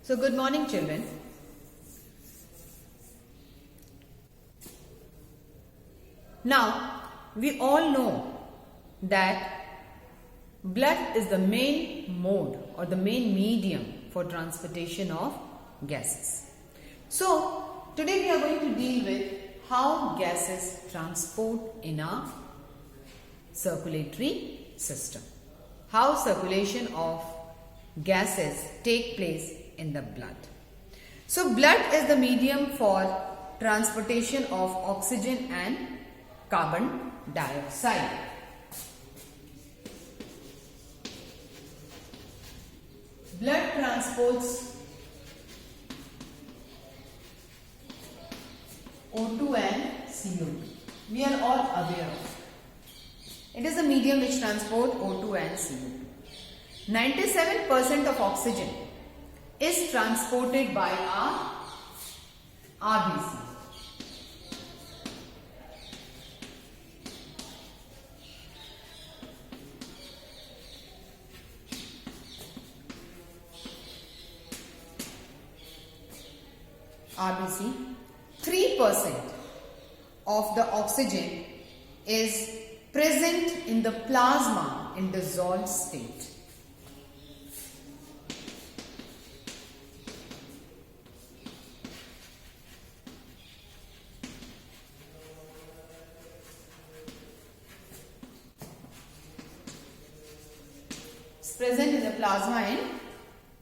So good morning children. Now we all know that blood is the main mode or the main medium for transportation of gases. So today we are going to deal with how gases transport in our circulatory system. How circulation of gases take place in the blood. So blood is the medium for transportation of oxygen and carbon dioxide. Blood transports O2 and CO2. We are all aware of it. It is the medium which transports O2 and CO2. 97% of oxygen is transported by our RBC. RBC. 3% of the oxygen is present in the plasma in dissolved state. Present in the plasma in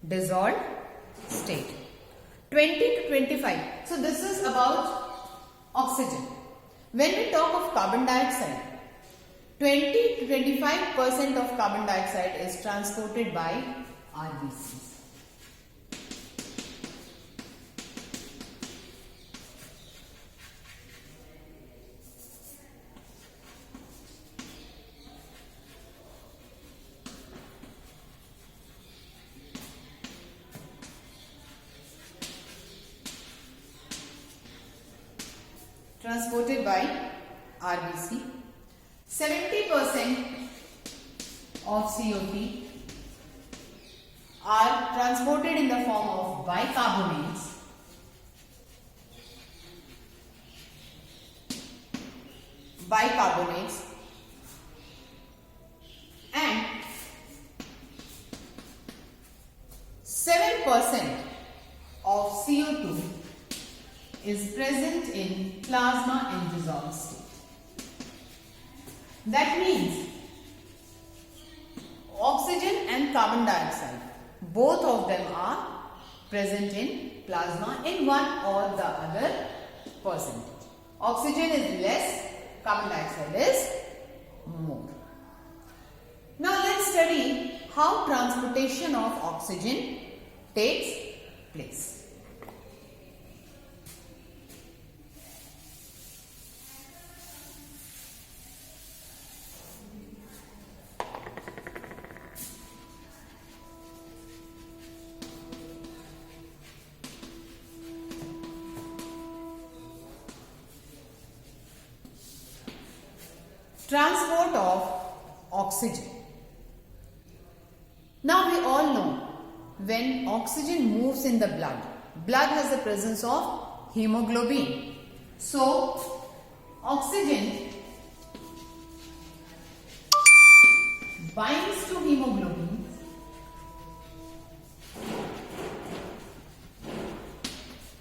dissolved state. 20 to 25. So this is about oxygen. When we talk of carbon dioxide, 20 to 25% of carbon dioxide is transported by RBCs. Transported by RBC. 70% of CO2 are transported in the form of bicarbonates. And 7% of CO2 is present in plasma in dissolved state. That means oxygen and carbon dioxide, both of them are present in plasma in one or the other percentage. Oxygen is less, carbon dioxide is more. Now let's study how transportation of oxygen takes place. Transport of oxygen. Now we all know when oxygen moves in the blood has the presence of hemoglobin. So oxygen binds to hemoglobin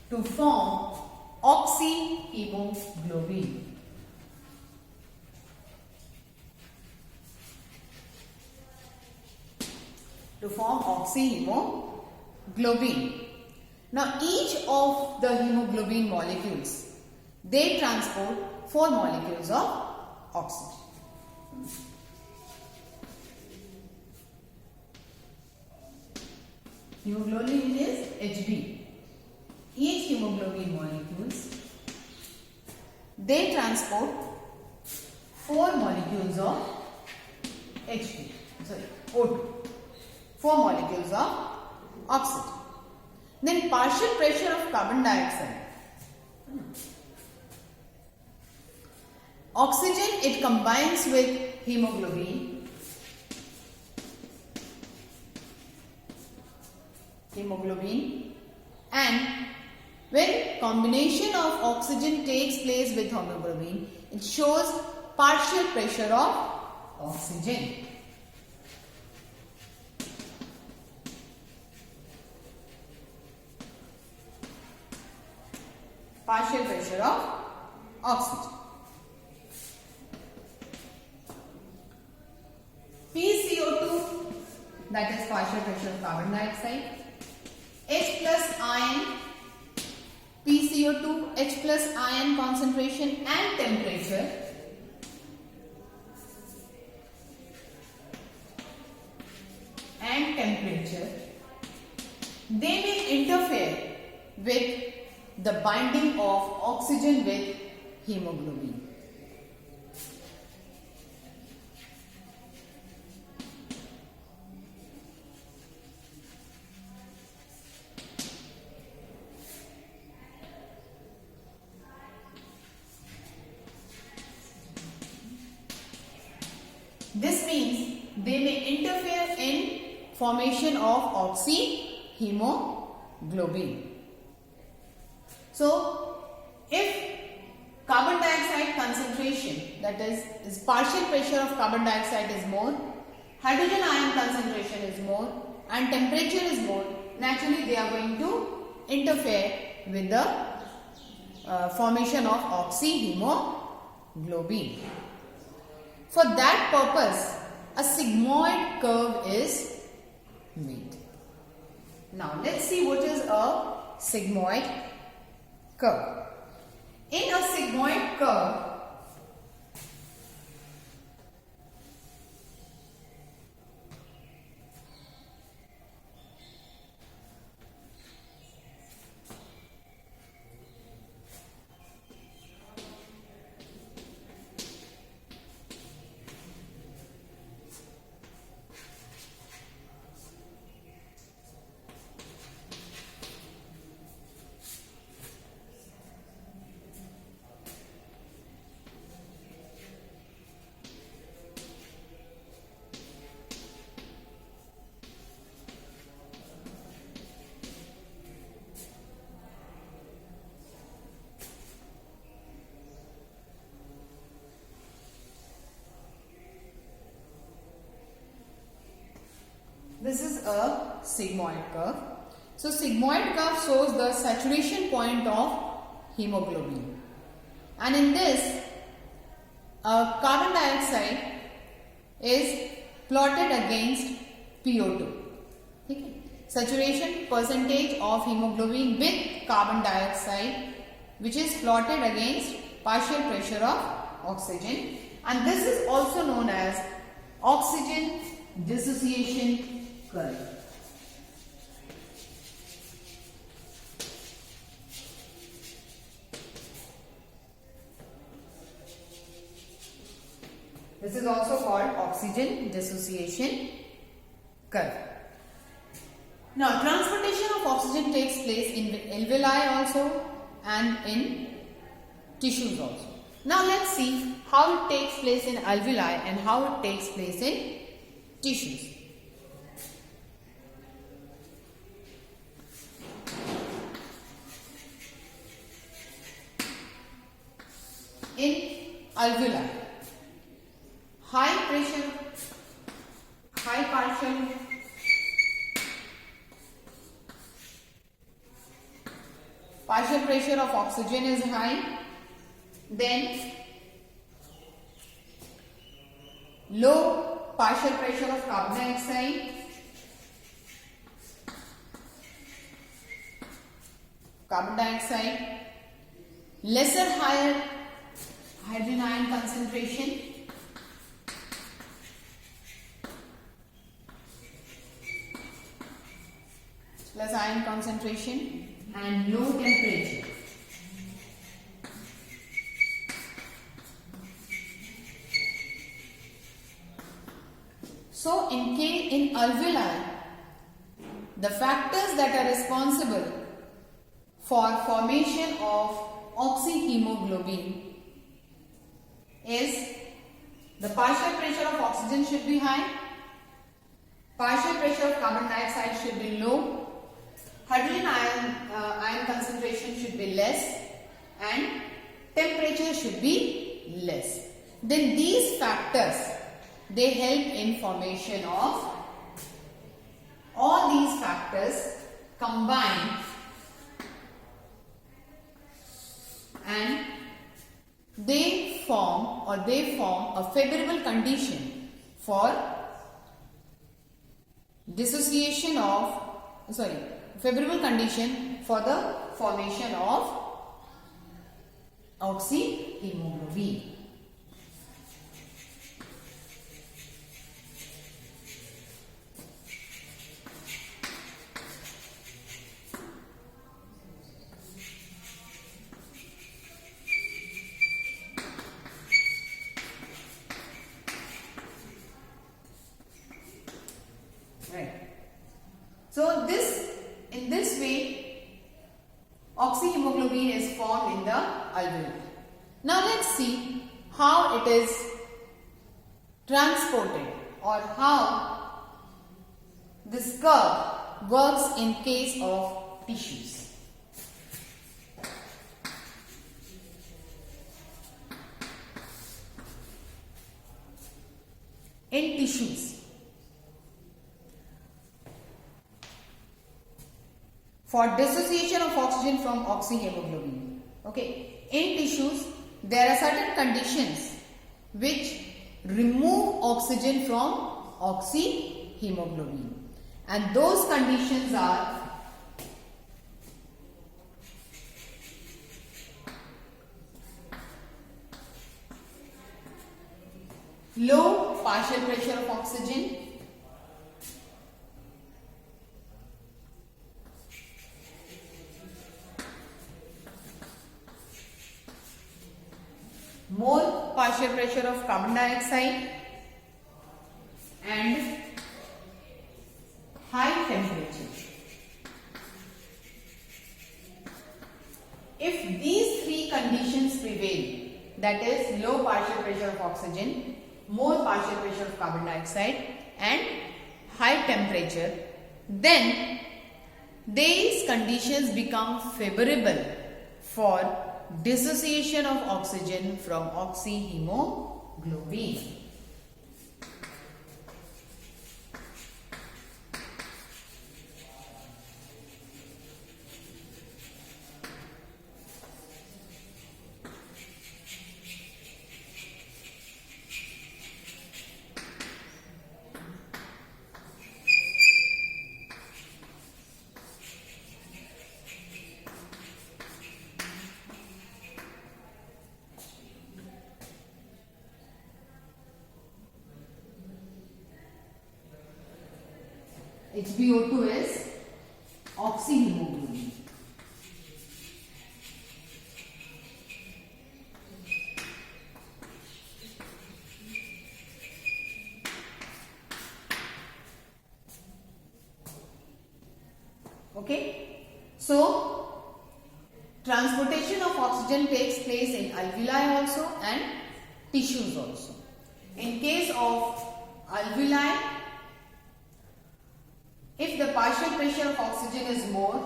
to form oxyhemoglobin. To form oxyhemoglobin. Now each of the hemoglobin molecules, they transport 4 molecules of oxygen. Hemoglobin is Hb. Each hemoglobin molecules, they transport 4 molecules of O2. 4 molecules of oxygen. Then partial pressure of carbon dioxide. Oxygen, it combines with hemoglobin hemoglobin, and when combination of oxygen takes place with hemoglobin, it shows partial pressure of oxygen. Partial pressure of oxygen. PCO2, that is partial pressure of carbon dioxide. H plus ion, PCO2, H plus ion concentration and temperature they may interfere with the binding of oxygen with hemoglobin. This means they may interfere in formation of oxyhemoglobin. So, if carbon dioxide concentration, that is partial pressure of carbon dioxide is more, hydrogen ion concentration is more and temperature is more, naturally they are going to interfere with the formation of oxyhemoglobin. For that purpose, a sigmoid curve is made. Now let's see what is a sigmoid curve. In a sigmoid curve, this is a sigmoid curve. So, sigmoid curve shows the saturation point of hemoglobin. And in this, carbon dioxide is plotted against PO2. Okay. Saturation percentage of hemoglobin with carbon dioxide, which is plotted against partial pressure of oxygen. And this is also known as oxygen dissociation curve. This is also called oxygen dissociation curve. Now, transportation of oxygen takes place in alveoli also and in tissues also. Now, let's see how it takes place in alveoli and how it takes place in tissues. In alveoli, high pressure, high partial pressure of oxygen is high, then low partial pressure of carbon dioxide, lesser higher hydrogen ion concentration, plus ion concentration, and low temperature. So, in alveoli, the factors that are responsible for formation of oxyhemoglobin is the partial pressure of oxygen should be high, partial pressure of carbon dioxide should be low, hydrogen ion concentration should be less and temperature should be less. Then these factors, they help in formation of, all these factors combine and they form a favorable condition for favorable condition for the formation of oxyhemoglobin. Right. So in this way, oxyhemoglobin is formed in the alveoli. Now let's see how it is transported or how this curve works in case of tissues. In tissues, for dissociation of oxygen from oxyhemoglobin. Okay, in tissues there are certain conditions which remove oxygen from oxyhemoglobin, and those conditions are low partial pressure of oxygen, more partial pressure of carbon dioxide, and high temperature. If these three conditions prevail, that is low partial pressure of oxygen, more partial pressure of carbon dioxide and high temperature, then these conditions become favorable for dissociation of oxygen from oxyhemoglobin. HbO2 is oxyhemoglobin. Okay, so transportation of oxygen takes place in alveoli also and tissues also. In case of alveoli, if the partial pressure of oxygen is more,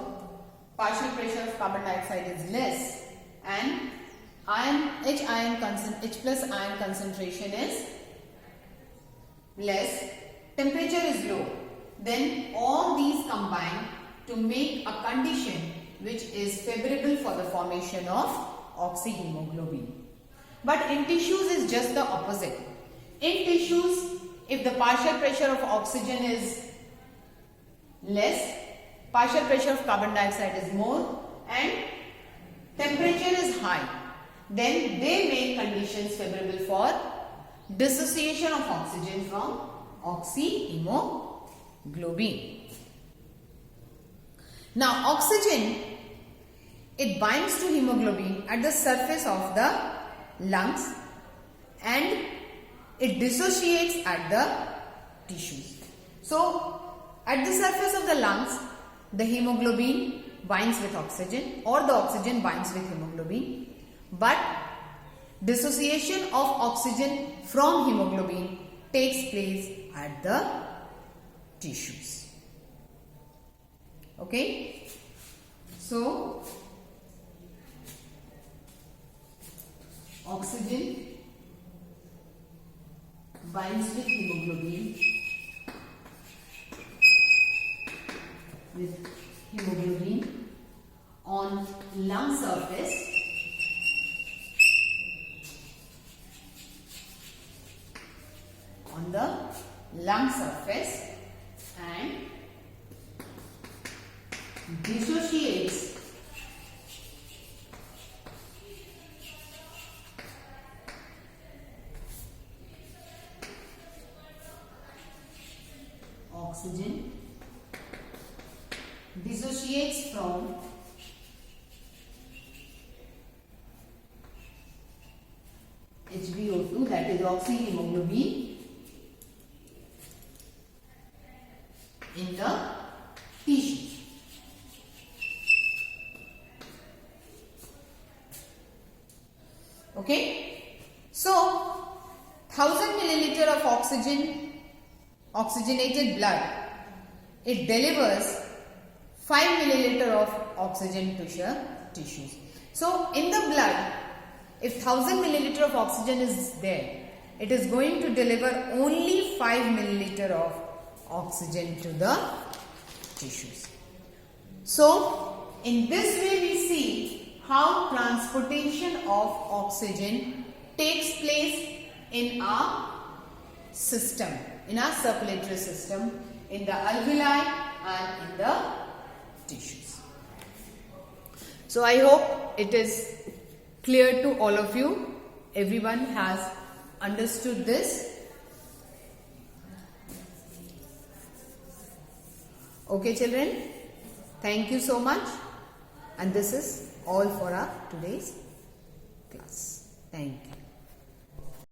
partial pressure of carbon dioxide is less, and H plus ion concentration is less, temperature is low, then all these combine to make a condition which is favorable for the formation of oxyhemoglobin. But in tissues is just the opposite. In tissues, if the partial pressure of oxygen is less, partial pressure of carbon dioxide is more, and temperature is high, then they make conditions favorable for dissociation of oxygen from oxyhemoglobin. Now oxygen, it binds to hemoglobin at the surface of the lungs and it dissociates at the tissues. So at the surface of the lungs, the hemoglobin binds with oxygen or the oxygen binds with hemoglobin, but dissociation of oxygen from hemoglobin takes place at the tissues. Okay, so oxygen binds with hemoglobin on lung surface and dissociates oxygen dissociates from HbO2, that is oxyhemoglobin, in the tissue. Okay, so 1000 milliliter of oxygenated blood, it delivers 5 milliliter of oxygen to the tissues. So in the blood, if 1000 milliliter of oxygen is there, it is going to deliver only 5 milliliter of oxygen to the tissues. So in this way we see how transportation of oxygen takes place in our system, in our circulatory system, in the alveoli and in the tissues. So I hope it is clear to all of you. Everyone has understood this. Okay children, thank you so much, and this is all for our today's class. Thank you.